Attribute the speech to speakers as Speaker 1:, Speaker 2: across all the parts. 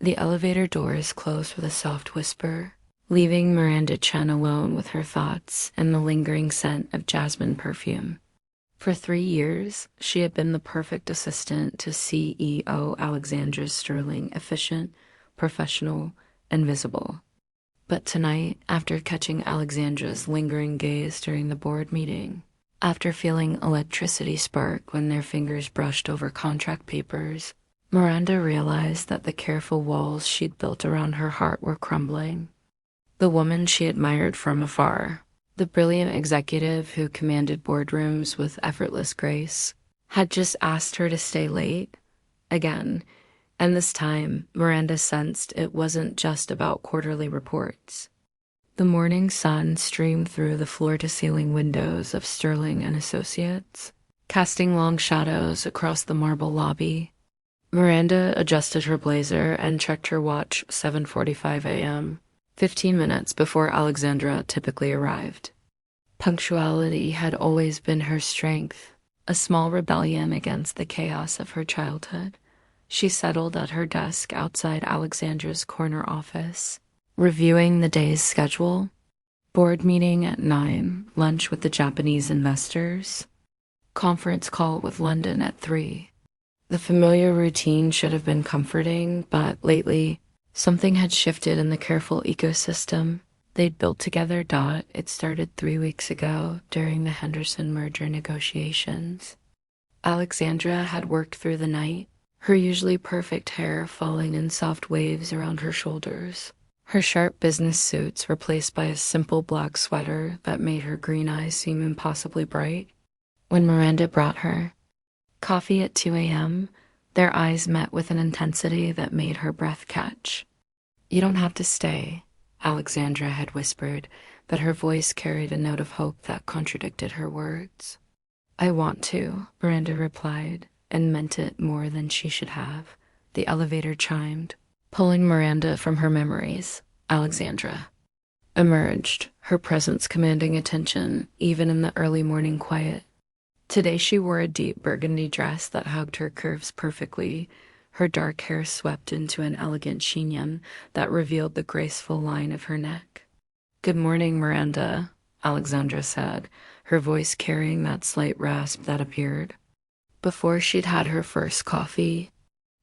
Speaker 1: The elevator doors closed with a soft whisper, leaving Miranda Chen alone with her thoughts and the lingering scent of jasmine perfume. For 3 years, she had been the perfect assistant to CEO Alexandra Sterling, efficient, professional, and visible. But tonight, after catching Alexandra's lingering gaze during the board meeting, after feeling electricity spark when their fingers brushed over contract papers, Miranda realized that the careful walls she'd built around her heart were crumbling. The woman she admired from afar, the brilliant executive who commanded boardrooms with effortless grace, had just asked her to stay late again, and this time Miranda sensed it wasn't just about quarterly reports. The morning sun streamed through the floor-to-ceiling windows of Sterling and Associates, casting long shadows across the marble lobby. Miranda adjusted her blazer and checked her watch. 7:45 a.m., 15 minutes before Alexandra typically arrived. Punctuality had always been her strength, a small rebellion against the chaos of her childhood. She settled at her desk outside Alexandra's corner office, reviewing the day's schedule. Board meeting at 9, lunch with the Japanese investors, conference call with London at 3. The familiar routine should have been comforting, but lately, something had shifted in the careful ecosystem they'd built together. It started 3 weeks ago during the Henderson merger negotiations. Alexandra had worked through the night, her usually perfect hair falling in soft waves around her shoulders, her sharp business suits replaced by a simple black sweater that made her green eyes seem impossibly bright. When Miranda brought her coffee at 2 a.m., their eyes met with an intensity that made her breath catch. "You don't have to stay," Alexandra had whispered, but her voice carried a note of hope that contradicted her words. "I want to," Miranda replied, and meant it more than she should have. The elevator chimed, pulling Miranda from her memories. Alexandra emerged, her presence commanding attention even in the early morning quiet. Today she wore a deep burgundy dress that hugged her curves perfectly, her dark hair swept into an elegant chignon that revealed the graceful line of her neck. "Good morning, Miranda," Alexandra said, her voice carrying that slight rasp that appeared before she'd had her first coffee.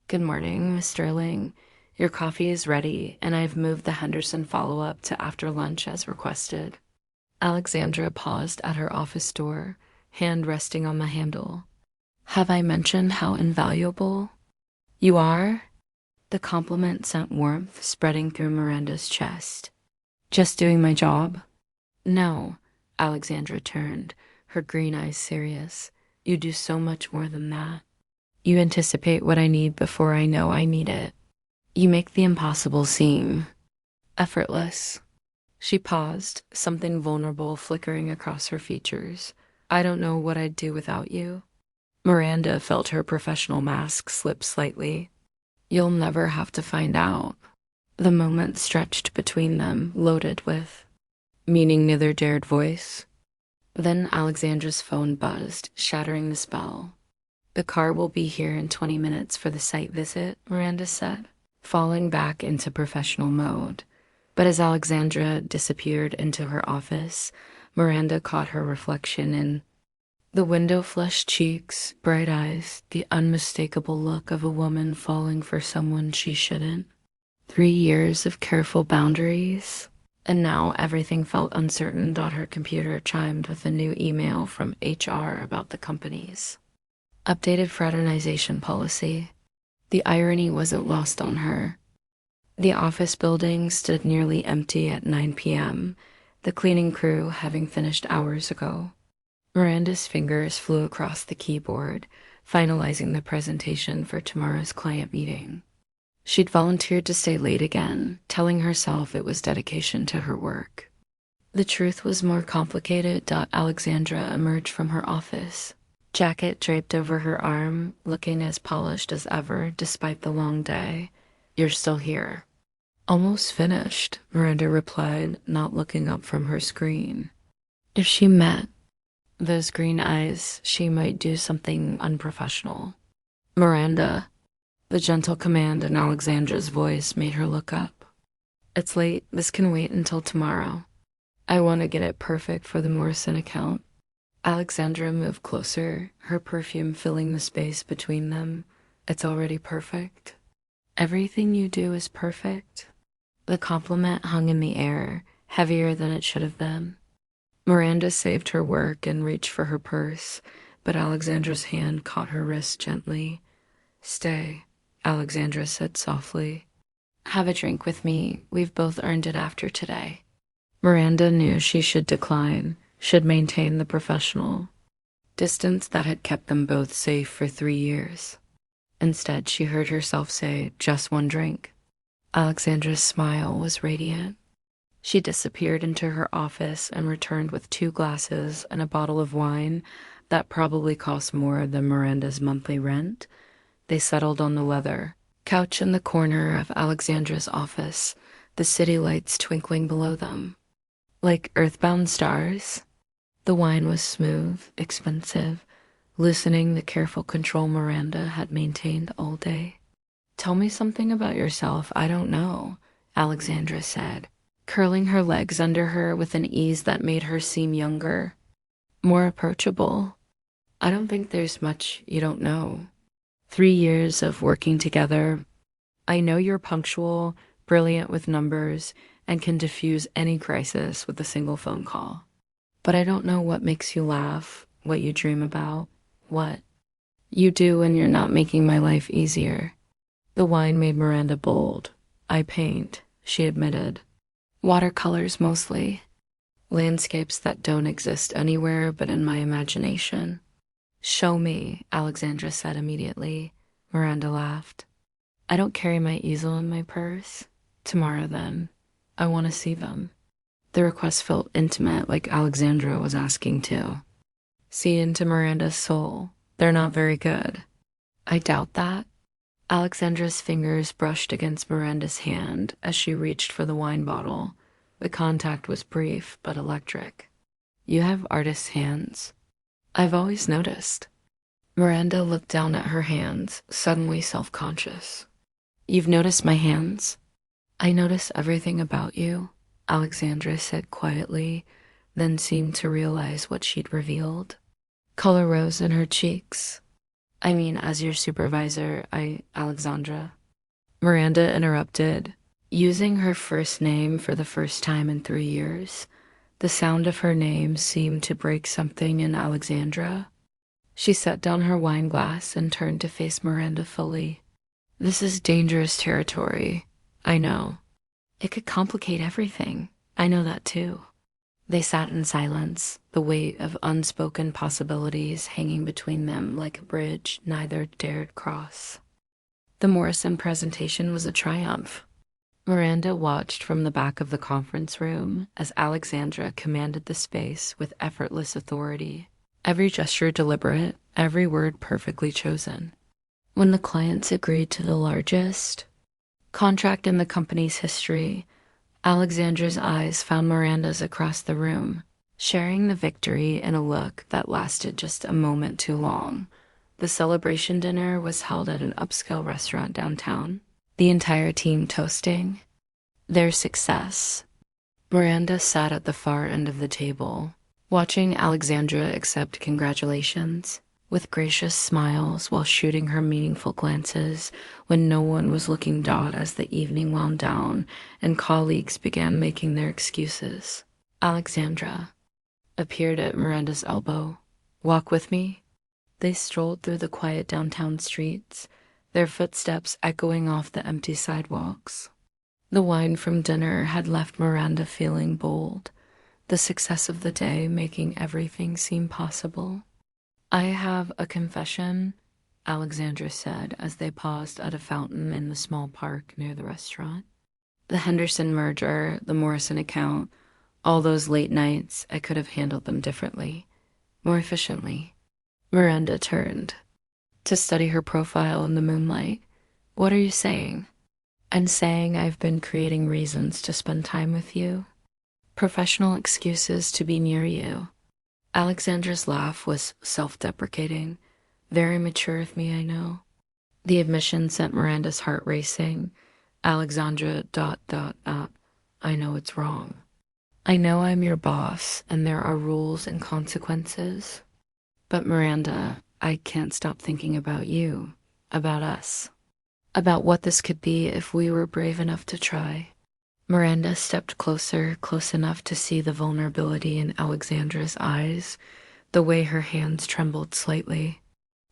Speaker 1: "Good morning, Miss Sterling. Your coffee is ready, and I've moved the Henderson follow-up to after lunch as requested." Alexandra paused at her office door, hand resting on the handle. "Have I mentioned how invaluable you are?" The compliment sent warmth spreading through Miranda's chest. "Just doing my job?" "No," Alexandra turned, her green eyes serious. "You do so much more than that. You anticipate what I need before I know I need it. You make the impossible seem effortless." She paused, something vulnerable flickering across her features. "I don't know what I'd do without you." Miranda felt her professional mask slip slightly. "You'll never have to find out." The moment stretched between them, loaded with meaning neither dared voice. Then Alexandra's phone buzzed, shattering the spell. "The car will be here in 20 minutes for the site visit," Miranda said, falling back into professional mode. But as Alexandra disappeared into her office, Miranda caught her reflection in the window-flushed cheeks, bright eyes, the unmistakable look of a woman falling for someone she shouldn't. 3 years of careful boundaries, and now everything felt uncertain. Her computer chimed with a new email from HR about the company's updated fraternization policy. The irony wasn't lost on her. The office building stood nearly empty at 9 p.m., the cleaning crew having finished hours ago. Miranda's fingers flew across the keyboard, finalizing the presentation for tomorrow's client meeting. She'd volunteered to stay late again, telling herself it was dedication to her work. The truth was more complicated. Alexandra emerged from her office, jacket draped over her arm, looking as polished as ever despite the long day. "You're still here." "Almost finished," Miranda replied, not looking up from her screen. If she met those green eyes, she might do something unprofessional. "Miranda." The gentle command in Alexandra's voice made her look up. It's late. This can wait until tomorrow. I want to get it perfect for the Morrison account. Alexandra moved closer, her perfume filling the space between them. It's already perfect. Everything you do is perfect. The compliment hung in the air, heavier than it should have been. Miranda saved her work and reached for her purse, but Alexandra's hand caught her wrist gently. Stay, Alexandra said softly. Have a drink with me. We've both earned it after today. Miranda knew she should decline, should maintain the professional distance that had kept them both safe for 3 years. Instead, she heard herself say, just one drink. Alexandra's smile was radiant. She disappeared into her office and returned with 2 glasses and a bottle of wine that probably cost more than Miranda's monthly rent. They settled on the leather couch in the corner of Alexandra's office, the city lights twinkling below them. Like earthbound stars, the wine was smooth, expensive, loosening the careful control Miranda had maintained all day. Tell me something about yourself I don't know, Alexandra said, curling her legs under her with an ease that made her seem younger, more approachable. I don't think there's much you don't know. 3 years of working together. I know you're punctual, brilliant with numbers, and can diffuse any crisis with a single phone call. But I don't know what makes you laugh, what you dream about, what you do when you're not making my life easier. The wine made Miranda bold. I paint, she admitted. Watercolors mostly. Landscapes that don't exist anywhere but in my imagination. Show me, Alexandra said immediately. Miranda laughed. I don't carry my easel in my purse. Tomorrow then. I want to see them. The request felt intimate, like Alexandra was asking too. See into Miranda's soul. They're not very good. I doubt that. Alexandra's fingers brushed against Miranda's hand as she reached for the wine bottle. The contact was brief but electric. You have artist's hands. I've always noticed. Miranda looked down at her hands, suddenly self-conscious. You've noticed my hands? I notice everything about you, Alexandra said quietly, then seemed to realize what she'd revealed. Color rose in her cheeks. I mean, as your supervisor, Alexandra. Miranda interrupted, using her first name for the first time in 3 years. The sound of her name seemed to break something in Alexandra. She set down her wine glass and turned to face Miranda fully. This is dangerous territory. I know. It could complicate everything. I know that too. They sat in silence, the weight of unspoken possibilities hanging between them like a bridge neither dared cross. The Morrison presentation was a triumph. Miranda watched from the back of the conference room as Alexandra commanded the space with effortless authority, every gesture deliberate, every word perfectly chosen. When the clients agreed to the largest contract in the company's history, Alexandra's eyes found Miranda's across the room, sharing the victory in a look that lasted just a moment too long. The celebration dinner was held at an upscale restaurant downtown, the entire team toasting their success. Miranda sat at the far end of the table, watching Alexandra accept congratulations with gracious smiles while shooting her meaningful glances when no one was looking down as the evening wound down and colleagues began making their excuses. Alexandra appeared at Miranda's elbow. Walk with me? They strolled through the quiet downtown streets, their footsteps echoing off the empty sidewalks. The wine from dinner had left Miranda feeling bold, the success of the day making everything seem possible. I have a confession, Alexandra said as they paused at a fountain in the small park near the restaurant. The Henderson merger, the Morrison account, all those late nights, I could have handled them differently, more efficiently. Miranda turned to study her profile in the moonlight. What are you saying? I'm saying I've been creating reasons to spend time with you, professional excuses to be near you. Alexandra's laugh was self-deprecating. Very mature of me, I know. The admission sent Miranda's heart racing. Alexandra ... I know it's wrong. I know I'm your boss and there are rules and consequences. But Miranda, I can't stop thinking about you, about us, about what this could be if we were brave enough to try. Miranda stepped closer, close enough to see the vulnerability in Alexandra's eyes, the way her hands trembled slightly.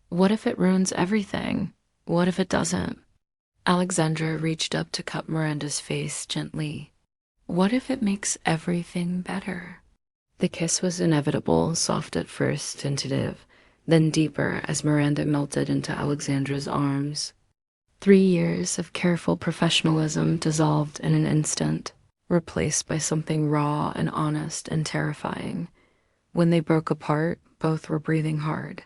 Speaker 1: What if it ruins everything? What if it doesn't? Alexandra reached up to cup Miranda's face gently. What if it makes everything better? The kiss was inevitable, soft at first, tentative, then deeper as Miranda melted into Alexandra's arms. 3 years of careful professionalism dissolved in an instant, replaced by something raw and honest and terrifying. When they broke apart, both were breathing hard.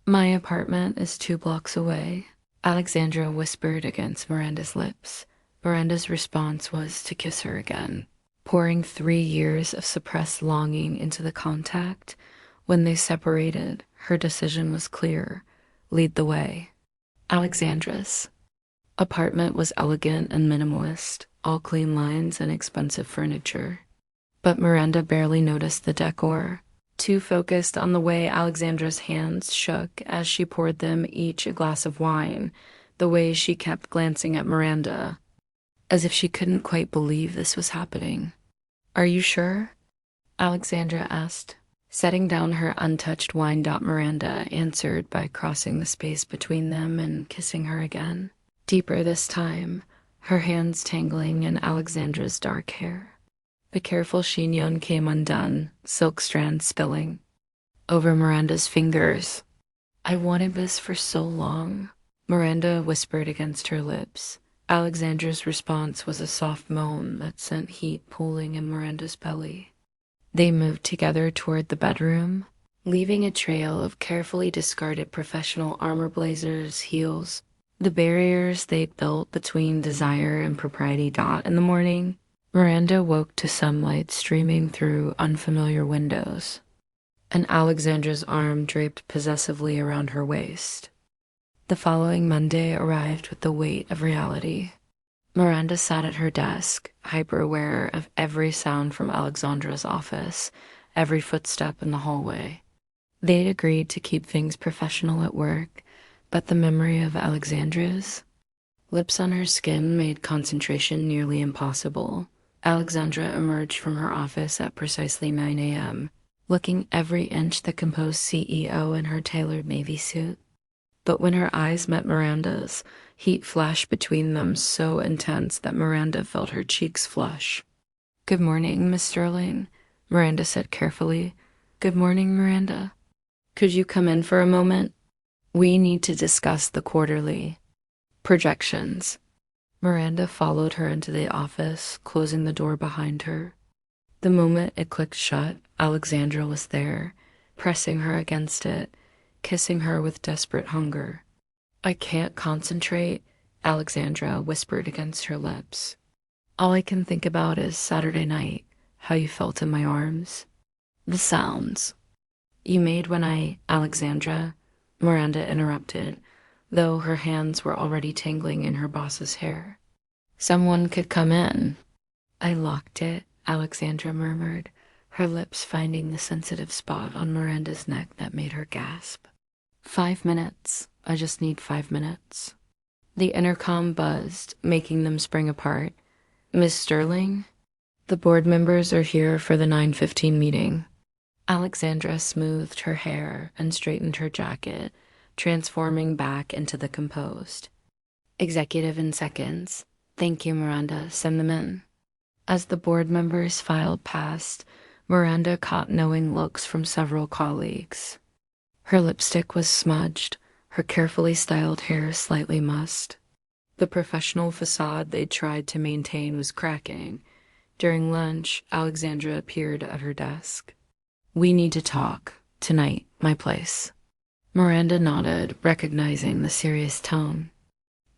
Speaker 1: My apartment is 2 blocks away, Alexandra whispered against Miranda's lips. Miranda's response was to kiss her again, pouring 3 years of suppressed longing into the contact. When they separated, her decision was clear: lead the way. Alexandra's apartment was elegant and minimalist, all clean lines and expensive furniture. But Miranda barely noticed the decor, too focused on the way Alexandra's hands shook as she poured them each a glass of wine, the way she kept glancing at Miranda, as if she couldn't quite believe this was happening. Are you sure? Alexandra asked, setting down her untouched wine. Miranda answered by crossing the space between them and kissing her again. Deeper this time, her hands tangling in Alexandra's dark hair. The careful chignon came undone, silk strands spilling over Miranda's fingers. I wanted this for so long, Miranda whispered against her lips. Alexandra's response was a soft moan that sent heat pooling in Miranda's belly. They moved together toward the bedroom, leaving a trail of carefully discarded professional armor blazers, heels, the barriers they'd built between desire and propriety. In the morning, Miranda woke to sunlight streaming through unfamiliar windows, and Alexandra's arm draped possessively around her waist. The following Monday arrived with the weight of reality. Miranda sat at her desk, hyper-aware of every sound from Alexandra's office, every footstep in the hallway. They'd agreed to keep things professional at work, but the memory of Alexandra's lips on her skin made concentration nearly impossible. Alexandra emerged from her office at precisely 9 a.m., looking every inch the composed CEO in her tailored navy suit. But when her eyes met Miranda's, heat flashed between them so intense that Miranda felt her cheeks flush. Good morning, Miss Sterling, Miranda said carefully. Good morning, Miranda. Could you come in for a moment? We need to discuss the quarterly projections. Miranda followed her into the office, closing the door behind her. The moment it clicked shut, Alexandra was there, pressing her against it, kissing her with desperate hunger. I can't concentrate, Alexandra whispered against her lips. All I can think about is Saturday night, how you felt in my arms. The sounds you made when Alexandra, Miranda interrupted, though her hands were already tangling in her boss's hair. Someone could come in. I locked it, Alexandra murmured, her lips finding the sensitive spot on Miranda's neck that made her gasp. 5 minutes. I just need 5 minutes. The intercom buzzed, making them spring apart. Miss Sterling? The board members are here for the 9:15 meeting. Alexandra smoothed her hair and straightened her jacket, transforming back into the composed. Executive in seconds. Thank you, Miranda. Send them in. As the board members filed past, Miranda caught knowing looks from several colleagues. Her lipstick was smudged, her carefully styled hair slightly mussed. The professional facade they'd tried to maintain was cracking. During lunch, Alexandra appeared at her desk. We need to talk. Tonight, my place. Miranda nodded, recognizing the serious tone.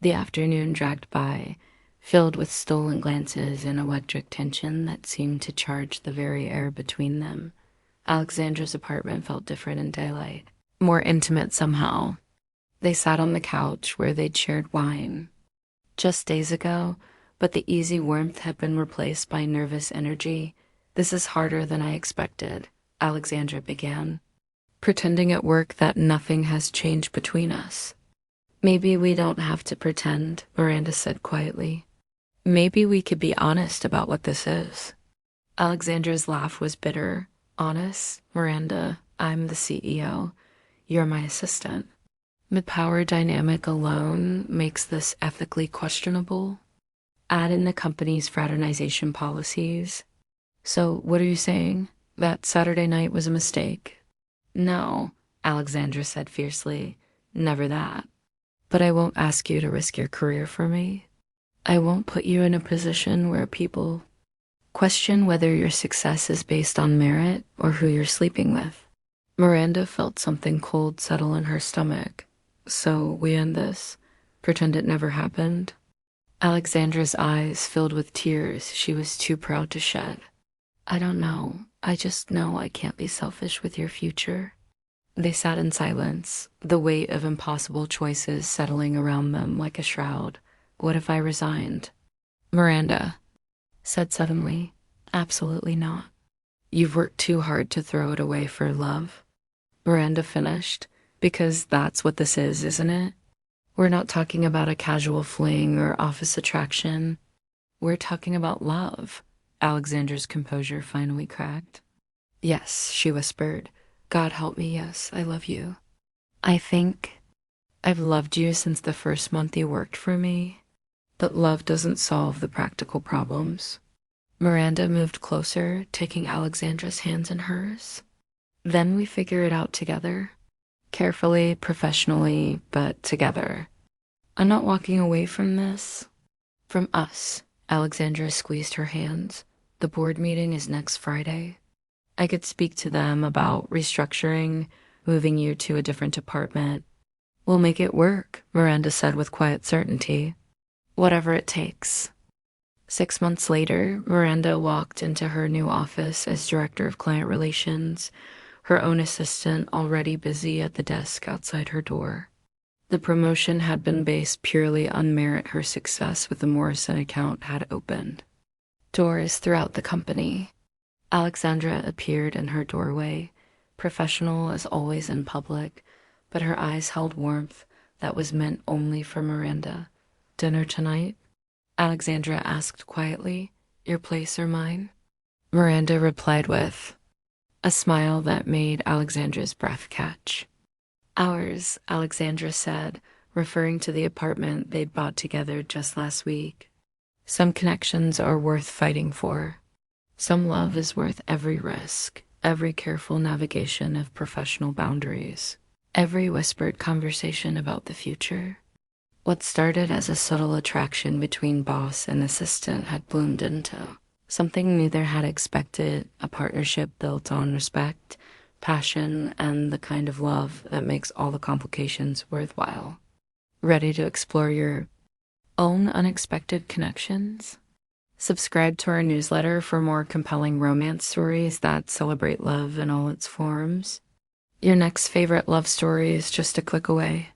Speaker 1: The afternoon dragged by, filled with stolen glances and electric tension that seemed to charge the very air between them. Alexandra's apartment felt different in daylight, more intimate somehow. They sat on the couch where they'd shared wine just days ago, but the easy warmth had been replaced by nervous energy. "This is harder than I expected," Alexandra began, pretending at work that nothing has changed between us. "Maybe we don't have to pretend," Miranda said quietly. "Maybe we could be honest about what this is." Alexandra's laugh was bitter. "Honest, Miranda, I'm the CEO. You're my assistant. The power dynamic alone makes this ethically questionable. Add in the company's fraternization policies. So what are you saying? That Saturday night was a mistake?" "No," Alexandra said fiercely. "Never that. But I won't ask you to risk your career for me. I won't put you in a position where people question whether your success is based on merit or who you're sleeping with." Miranda felt something cold settle in her stomach. "So we end this? Pretend it never happened?" Alexandra's eyes filled with tears she was too proud to shed. "I don't know. I just know I can't be selfish with your future." They sat in silence, the weight of impossible choices settling around them like a shroud. "What if I resigned?" Miranda said suddenly. "Absolutely not. You've worked too hard to throw it away for love." Miranda finished. "Because that's what this is, isn't it? We're not talking about a casual fling or office attraction. We're talking about love." Alexandra's composure finally cracked. "Yes," she whispered. "God help me, yes, I love you. I think I've loved you since the first month you worked for me. But love doesn't solve the practical problems." Miranda moved closer, taking Alexandra's hands in hers. "Then we figure it out together. Carefully, professionally, but together. I'm not walking away from this. From us." Alexandra squeezed her hands. "The board meeting is next Friday. I could speak to them about restructuring, moving you to a different department. We'll make it work," Miranda said with quiet certainty. "Whatever it takes." 6 months later, Miranda walked into her new office as Director of Client Relations, her own assistant already busy at the desk outside her door. The promotion had been based purely on merit her success with the Morrison account had opened. Doors throughout the company. Alexandra appeared in her doorway, professional as always in public, but her eyes held warmth that was meant only for Miranda. "Dinner tonight?" Alexandra asked quietly. "Your place or mine?" Miranda replied with a smile that made Alexandra's breath catch. "Ours," Alexandra said, referring to the apartment they'd bought together just last week. "Some connections are worth fighting for. Some love is worth every risk, every careful navigation of professional boundaries, every whispered conversation about the future." What started as a subtle attraction between boss and assistant had bloomed into something neither had expected, a partnership built on respect, passion, and the kind of love that makes all the complications worthwhile. Ready to explore your own unexpected connections? Subscribe to our newsletter for more compelling romance stories that celebrate love in all its forms. Your next favorite love story is just a click away.